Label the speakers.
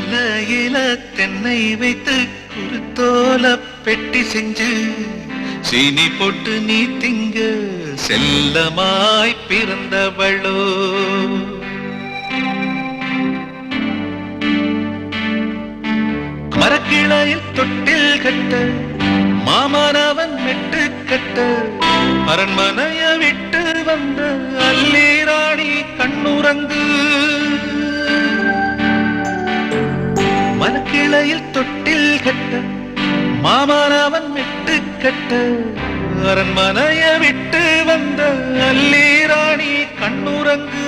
Speaker 1: கொல்லையில தென்னை வைத்து குருத்தோல பெட்டி செஞ்சு சீனி போட்டு நீ திங்க செல்லமாய் பிறந்தவளோ. மரக்கிளையில் தொட்டில் கட்ட மாமனவன் மெட்டு கட்ட அரண்மனைய விட்டு வந்த அல்லீராணி கண்ணுறங்கு. மரக்கிளையில் தொட்டில் கட்ட மாமனவன் மெட்டு கட்ட அரண்மனைய விட்டு வந்த அல்லீராணி கண்ணுறங்கு.